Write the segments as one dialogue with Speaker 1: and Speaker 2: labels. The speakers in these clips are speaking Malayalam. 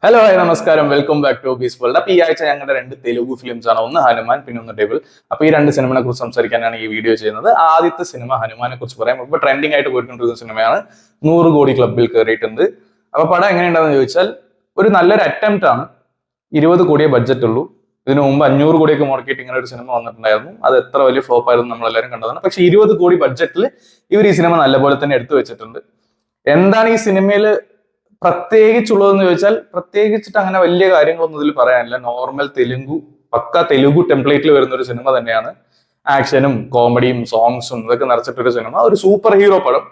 Speaker 1: ഹലോ ഹായ് നമസ്കാരം, welcome back to peace world. അപ്പൊ ഈ ആഴ്ച ഞങ്ങളുടെ രണ്ട് തെലുഗു ഫിലിംസ് ആണ്, ഒന്ന് ഹനുമാൻ പിന്നെ ഒന്ന് ഡെവിൾ. അപ്പൊ ഈ രണ്ട് സിനിമയെ കുറിച്ച് സംസാരിക്കാനാണ് ഈ വീഡിയോ ചെയ്യുന്നത്. ആദ്യത്തെ സിനിമ ഹനുമാനെ കുറിച്ച് പറയാം. ഇപ്പൊ ട്രെൻഡിങ് ആയിട്ട് പോയിക്കൊണ്ടിരിക്കുന്ന സിനിമയാണ്, 100 കോടി ക്ലബിൽ കയറിയിട്ടുണ്ട്. അപ്പൊ പടം എങ്ങനെയുണ്ടാന്ന് ചോദിച്ചാൽ ഒരു നല്ലൊരു അറ്റംപ്റ്റ് ആണ്. 20 കോടിയെ ബഡ്ജറ്റ് ഉള്ളൂ. ഇതിനു മുമ്പ് 500 കോടിയൊക്കെ മുടക്കിയിട്ട് ഇങ്ങനെ ഒരു സിനിമ വന്നിട്ടുണ്ടായിരുന്നു. അത് എത്ര വലിയ ഫ്ലോപ്പ് ആയിരുന്നു നമ്മളെല്ലാവരും കണ്ടതാണ്. പക്ഷെ 20 കോടി ബഡ്ജറ്റിൽ ഇവർ ഈ സിനിമ നല്ലപോലെ തന്നെ എടുത്തു വെച്ചിട്ടുണ്ട്. എന്താണ് ഈ സിനിമയിൽ പ്രത്യേകിച്ചുള്ളതെന്ന് ചോദിച്ചാൽ പ്രത്യേകിച്ചിട്ട് അങ്ങനെ വലിയ കാര്യങ്ങളൊന്നും ഇതിൽ പറയാനില്ല. നോർമൽ പക്ക തെലുഗു ടെംപ്ലേറ്റിൽ വരുന്ന ഒരു സിനിമ തന്നെയാണ്. ആക്ഷനും കോമഡിയും സോങ്സും ഇതൊക്കെ നിറച്ചിട്ടൊരു സിനിമ, ഒരു സൂപ്പർ ഹീറോ പടം.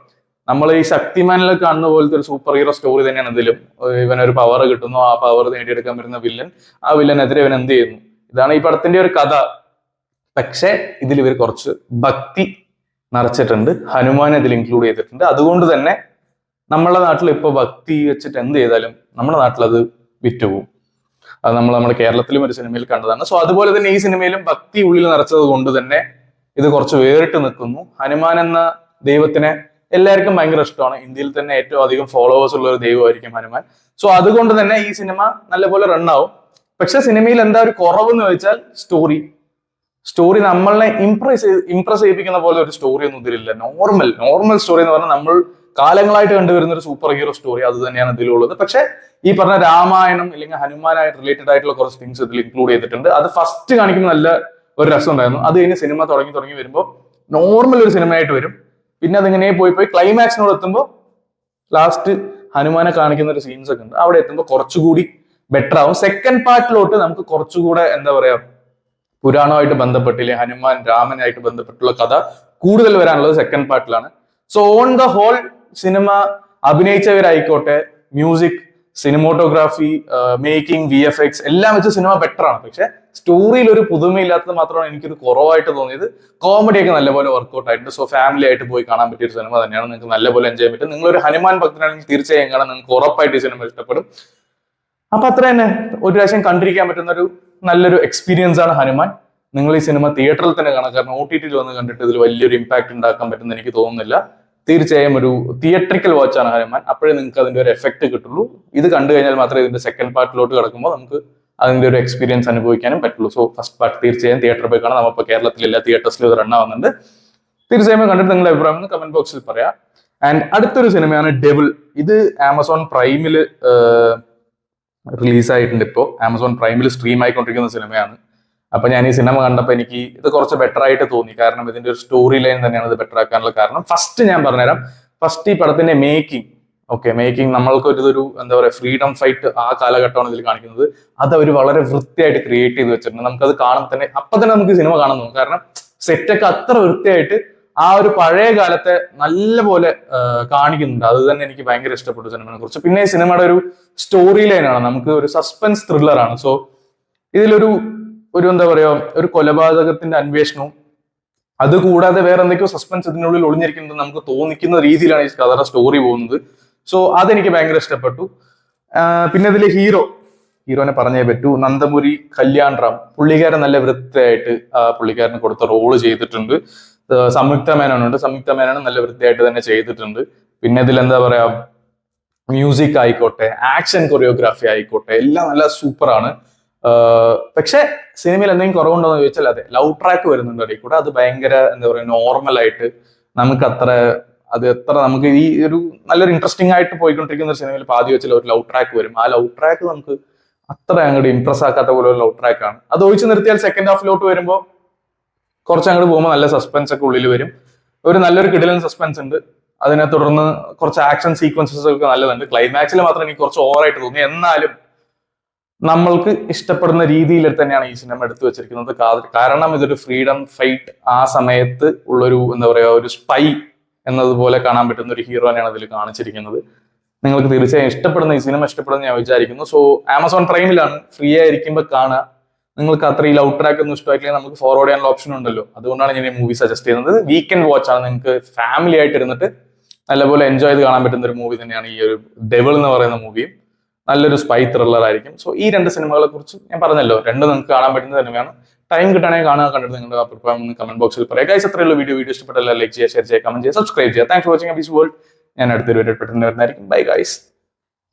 Speaker 1: നമ്മൾ ഈ ശക്തിമാനിൽ കാണുന്ന പോലത്തെ ഒരു സൂപ്പർ ഹീറോ സ്റ്റോറി തന്നെയാണ് ഇതിലും. ഇവനൊരു പവർ കിട്ടുന്നു, ആ പവർ നേടിയെടുക്കാൻ വരുന്ന വില്ലൻ, ആ വില്ലനെതിരെ ഇവൻ എന്ത് ചെയ്യുന്നു, ഇതാണ് ഈ പടത്തിന്റെ ഒരു കഥ. പക്ഷെ ഇതിൽ ഇവർ കുറച്ച് ഭക്തി നിറച്ചിട്ടുണ്ട്. ഹനുമാനെ ഇതിൽ ഇൻക്ലൂഡ് ചെയ്തിട്ടുണ്ട്. അതുകൊണ്ട് തന്നെ നമ്മളെ നാട്ടിൽ ഇപ്പൊ ഭക്തി വെച്ചിട്ട് എന്ത് ചെയ്താലും നമ്മുടെ നാട്ടിൽ അത് വിറ്റുപോകും. അത് നമ്മുടെ കേരളത്തിലും ഒരു സിനിമയിൽ കണ്ടതാണ്. സോ അതുപോലെ തന്നെ ഈ സിനിമയിലും ഭക്തി ഉള്ളിൽ നിറച്ചത് കൊണ്ട് തന്നെ ഇത് കുറച്ച് വേറിട്ട് നിൽക്കുന്നു. ഹനുമാൻ എന്ന ദൈവത്തിനെ എല്ലാവർക്കും ഭയങ്കര ഇഷ്ടമാണ്. ഇന്ത്യയിൽ തന്നെ ഏറ്റവും അധികം ഫോളോവേഴ്സ് ഉള്ള ഒരു ദൈവമായിരിക്കും ഹനുമാൻ. സോ അതുകൊണ്ട് തന്നെ ഈ സിനിമ നല്ലപോലെ റണ്ണാവും. പക്ഷെ സിനിമയിൽ എന്താ ഒരു കുറവെന്ന് ചോദിച്ചാൽ സ്റ്റോറി നമ്മളെ ഇംപ്രസ് ചെയ്യിപ്പിക്കുന്ന പോലെ ഒരു സ്റ്റോറി ഒന്നും ഇതിലില്ല. നോർമൽ സ്റ്റോറി എന്ന് പറഞ്ഞാൽ നമ്മൾ കാലങ്ങളായിട്ട് കണ്ടുവരുന്ന ഒരു സൂപ്പർ ഹീറോ സ്റ്റോറി അത് തന്നെയാണ് ഇതിലുള്ളത്. പക്ഷെ ഈ പറഞ്ഞ രാമായണം അല്ലെങ്കിൽ ഹനുമാനായിട്ട് റിലേറ്റഡ് ആയിട്ടുള്ള കുറച്ച് തിങ്സ് ഇതിൽ ഇൻക്ലൂഡ് ചെയ്തിട്ടുണ്ട്. അത് ഫസ്റ്റ് കാണിക്കുമ്പോൾ നല്ല ഒരു രസം ഉണ്ടായിരുന്നു. അത് കഴിഞ്ഞ് സിനിമ തുടങ്ങി വരുമ്പോൾ നോർമൽ ഒരു സിനിമയായിട്ട് വരും. പിന്നെ അതിങ്ങനെ പോയി ക്ലൈമാക്സിനോട് എത്തുമ്പോൾ ലാസ്റ്റ് ഹനുമാനെ കാണിക്കുന്ന ഒരു സീൻസ് ഒക്കെ ഉണ്ട്. അവിടെ എത്തുമ്പോൾ കുറച്ചുകൂടി ബെറ്റർ ആവും. സെക്കൻഡ് പാർട്ടിലോട്ട് നമുക്ക് കുറച്ചുകൂടെ എന്താ പറയാ, പുരാണമായിട്ട് ബന്ധപ്പെട്ടില്ലേ, ഹനുമാൻ രാമനായിട്ട് ബന്ധപ്പെട്ടുള്ള കഥ കൂടുതൽ വരാനുള്ളത് സെക്കൻഡ് പാർട്ടിലാണ്. So on the whole cinema അഭിനയിച്ചവരായിക്കോട്ടെ, മ്യൂസിക്, സിനിമോട്ടോഗ്രാഫി, മേക്കിംഗ്, VFX എല്ലാം വെച്ച് സിനിമ ബെറ്റർ ആണ്. പക്ഷെ സ്റ്റോറിയിൽ ഒരു പുതുമയില്ലാത്തത് മാത്രമാണ് എനിക്കൊരു കുറവായിട്ട് തോന്നിയത്. കോമഡിയൊക്കെ നല്ലപോലെ വർക്ക്ഔട്ട് ആയിട്ടുണ്ട്. സോ ഫാമിലി ആയിട്ട് പോയി കാണാൻ പറ്റിയ ഒരു സിനിമ തന്നെയാണ്. നിങ്ങൾക്ക് നല്ലപോലെ എൻജോയ് ചെയ്യാൻ പറ്റും. നിങ്ങളൊരു ഹനുമാൻ ഭക്തനാണെങ്കിൽ തീർച്ചയായും കാണാൻ നിങ്ങൾക്ക് ഉറപ്പായിട്ട് ഈ സിനിമ ഇഷ്ടപ്പെടും. അപ്പൊ അത്ര തന്നെ ഒരു പ്രാവശ്യം കണ്ടിരിക്കാൻ പറ്റുന്ന ഒരു നല്ലൊരു എക്സ്പീരിയൻസ് ആണ് ഹനുമാൻ. നിങ്ങൾ ഈ സിനിമ തിയേറ്ററിൽ തന്നെ കാണാം. കാരണം OTT വന്ന് കണ്ടിട്ട് ഇതിൽ വലിയൊരു ഇമ്പാക്ട് ഉണ്ടാക്കാൻ പറ്റുമെന്ന് എനിക്ക് തോന്നുന്നില്ല. തീർച്ചയായും ഒരു തിയേറ്ററിക്കൽ വാച്ചാണ് ഹനുമാൻ. അപ്പോഴേ നിങ്ങൾക്ക് അതിന്റെ ഒരു എഫക്ട് കിട്ടുള്ളൂ. ഇത് കണ്ടു കഴിഞ്ഞാൽ മാത്രമേ ഇതിന്റെ സെക്കൻഡ് പാർട്ടിലോട്ട് കിടക്കുമ്പോൾ നമുക്ക് അതിന്റെ ഒരു എക്സ്പീരിയൻസ് അനുഭവിക്കാനും പറ്റുള്ളൂ. സോ ഫസ്റ്റ് പാർട്ട് തീർച്ചയായും തിയേറ്ററിൽ പോയി കാണാം. നമ്മളിപ്പോൾ കേരളത്തിൽ എല്ലാ തിയേറ്റേഴ്സിലും ഇത് റൺ ആവുന്നുണ്ട്. തീർച്ചയായും കണ്ടിട്ട് നിങ്ങളുടെ അഭിപ്രായം കമന്റ് ബോക്സിൽ പറയാം. ആൻഡ് അടുത്തൊരു സിനിമയാണ് ഡെവിൾ. ഇത് ആമസോൺ പ്രൈമിൽ റിലീസായിട്ടുണ്ട്. ഇപ്പോൾ ആമസോൺ പ്രൈമിൽ സ്ട്രീം ആയിക്കൊണ്ടിരിക്കുന്ന സിനിമയാണ്. അപ്പൊ ഞാൻ ഈ സിനിമ കണ്ടപ്പോൾ എനിക്ക് ഇത് കുറച്ച് ബെറ്റർ ആയിട്ട് തോന്നി. കാരണം ഇതിന്റെ ഒരു സ്റ്റോറി ലൈൻ തന്നെയാണ് ഇത് ബെറ്റർ ആക്കാനുള്ള കാരണം. ഫസ്റ്റ് ഞാൻ പറഞ്ഞുതരാം. ഫസ്റ്റ് ഈ പടത്തിന്റെ മേക്കിംഗ് നമ്മൾക്ക് ഒരു എന്താ പറയുക, ഫ്രീഡം ഫൈറ്റ് ആ കാലഘട്ടമാണ് ഇതിൽ കാണിക്കുന്നത്. അത് അവർ വളരെ വൃത്തിയായിട്ട് ക്രിയേറ്റ് ചെയ്ത് വെച്ചിട്ടുണ്ട്. നമുക്കത് കാണാൻ തന്നെ നമുക്ക് സിനിമ കാണാൻ തോന്നും. കാരണം സെറ്റൊക്കെ അത്ര വൃത്തിയായിട്ട് ആ ഒരു പഴയ കാലത്തെ നല്ല പോലെ കാണിക്കുന്നുണ്ട്. അത് തന്നെ എനിക്ക് ഭയങ്കര ഇഷ്ടപ്പെട്ടു സിനിമയെ കുറിച്ച്. പിന്നെ ഈ സിനിമയുടെ ഒരു സ്റ്റോറി ലൈനാണ്, നമുക്ക് ഒരു സസ്പെൻസ് ത്രില്ലറാണ്. സോ ഇതിലൊരു എന്താ പറയാ, ഒരു കൊലപാതകത്തിന്റെ അന്വേഷണവും അതുകൂടാതെ വേറെ എന്തൊക്കെയോ സസ്പെൻസ് ഇതിനുള്ളിൽ ഒളിഞ്ഞിരിക്കുന്നത് നമുക്ക് തോന്നിക്കുന്ന രീതിയിലാണ് ഈ കഥയുടെ സ്റ്റോറി പോകുന്നത്. സോ അതെനിക്ക് ഭയങ്കര ഇഷ്ടപ്പെട്ടു. പിന്നെ ഇതിലെ ഹീറോനെ പറഞ്ഞേ പറ്റൂ, നന്ദമുരി കല്യാൺ റാം. പുള്ളിക്കാരൻ നല്ല വൃത്തിയായിട്ട് പുള്ളിക്കാരന് കൊടുത്ത റോള് ചെയ്തിട്ടുണ്ട്. സംയുക്ത മേനോൻ നല്ല വൃത്തിയായിട്ട് തന്നെ ചെയ്തിട്ടുണ്ട്. പിന്നെ ഇതിൽ എന്താ പറയാ, മ്യൂസിക് ആയിക്കോട്ടെ, ആക്ഷൻ കൊറിയോഗ്രാഫി ആയിക്കോട്ടെ, എല്ലാം നല്ല സൂപ്പറാണ്. പക്ഷെ സിനിമയിൽ എന്തെങ്കിലും കുറവുണ്ടോ എന്ന് ചോദിച്ചാൽ അതെ, ലവ് ട്രാക്ക് വരുന്നുണ്ട് അടിയിൽ കൂടെ. അത് ഭയങ്കര എന്താ പറയുക, നോർമലായിട്ട് നമുക്ക് നമുക്ക് ഈ ഒരു നല്ലൊരു ഇൻട്രസ്റ്റിംഗ് ആയിട്ട് പോയിക്കൊണ്ടിരിക്കുന്ന ഒരു സിനിമയിൽ പാതി വെച്ചാൽ ഒരു ലവ് ട്രാക്ക് വരും. ആ ലവ് ട്രാക്ക് നമുക്ക് അത്ര അങ്ങോട്ട് ഇംപ്രസ് ആക്കാത്ത പോലെ ഒരു ലവ് ട്രാക്കാണ്. അത് ഒഴിച്ചു നിർത്തിയാൽ സെക്കൻഡ് ഹാഫിലോട്ട് വരുമ്പോൾ കുറച്ച് അങ്ങോട്ട് പോകുമ്പോൾ നല്ല സസ്പെൻസ് ഒക്കെ ഉള്ളിൽ വരും. ഒരു നല്ലൊരു കിടിലൻ സസ്പെൻസ് ഉണ്ട്. അതിനെ തുടർന്ന് കുറച്ച് ആക്ഷൻ സീക്വൻസസ് ഒക്കെ നല്ലതുണ്ട്. ക്ലൈമാക്സിൽ മാത്രം എനിക്ക് കുറച്ച് ഓവറായിട്ട് തോന്നി. എന്നാലും നമ്മൾക്ക് ഇഷ്ടപ്പെടുന്ന രീതിയിൽ തന്നെയാണ് ഈ സിനിമ എടുത്തു വെച്ചിരിക്കുന്നത്. കാരണം ഇതൊരു ഫ്രീഡം ഫൈറ്റ് ആ സമയത്ത് ഉള്ളൊരു എന്താ പറയാ, ഒരു സ്പൈ എന്നതുപോലെ കാണാൻ പറ്റുന്ന ഒരു ഹീറോനെയാണ് അതിൽ കാണിച്ചിരിക്കുന്നത്. നിങ്ങൾക്ക് തീർച്ചയായും ഈ സിനിമ ഇഷ്ടപ്പെടുന്ന ഞാൻ വിചാരിക്കുന്നു. സോ ആമസോൺ പ്രൈമിലാണ്, ഫ്രീ ആയിരിക്കുമ്പോൾ കാണുക. നിങ്ങൾക്ക് അത്ര ഈ ലവ് ട്രാക്ക് ഒന്നും ഇഷ്ടമായിട്ടില്ലെങ്കിൽ നമുക്ക് ഫോർവേഡ് ചെയ്യാനുള്ള ഓപ്ഷൻ ഉണ്ടല്ലോ. അതുകൊണ്ടാണ് ഞാൻ ഈ മൂവി സജസ്റ്റ് ചെയ്യുന്നത്. വീക്കെൻഡ് വാച്ച് ആണ്. നിങ്ങൾക്ക് ഫാമിലി ആയിട്ട് ഇരുന്നിട്ട് നല്ലപോലെ എൻജോയ് ചെയ്ത് കാണാൻ പറ്റുന്ന ഒരു മൂവി തന്നെയാണ് ഈ ഒരു ഡെവിൾ എന്ന് പറയുന്ന മൂവിയും. നല്ലൊരു സ്പൈ ത്രില്ലർ ആയിരിക്കും. സോ ഈ രണ്ട് സിനിമകളെ കുറിച്ച് ഞാൻ പറഞ്ഞല്ലോ, രണ്ടും നിങ്ങൾക്ക് കാണാൻ പറ്റുന്ന സിനിമയാണ്. ടൈം കിട്ടാണെങ്കിൽ കണ്ടിട്ട് നിങ്ങളുടെ അഭിപ്രായം കമന്റ് ബോക്സിൽ പറയാം. ഗൈസ്, അത്രയുള്ള വീഡിയോ ഇഷ്ടപ്പെട്ടല്ല ലൈക്ക് ചെയ്യുക, ഷെയർ ചെയ്യുക, കമന്റ് ചെയ്യുക, സബ്സ്ക്രൈബ് ചെയ്യുക. Thanks for watching peace world. ഞാൻ അടുത്തൊരു വീഡിയോ പെട്ടെന്ന് വരുന്നതായിരിക്കും. Bye guys.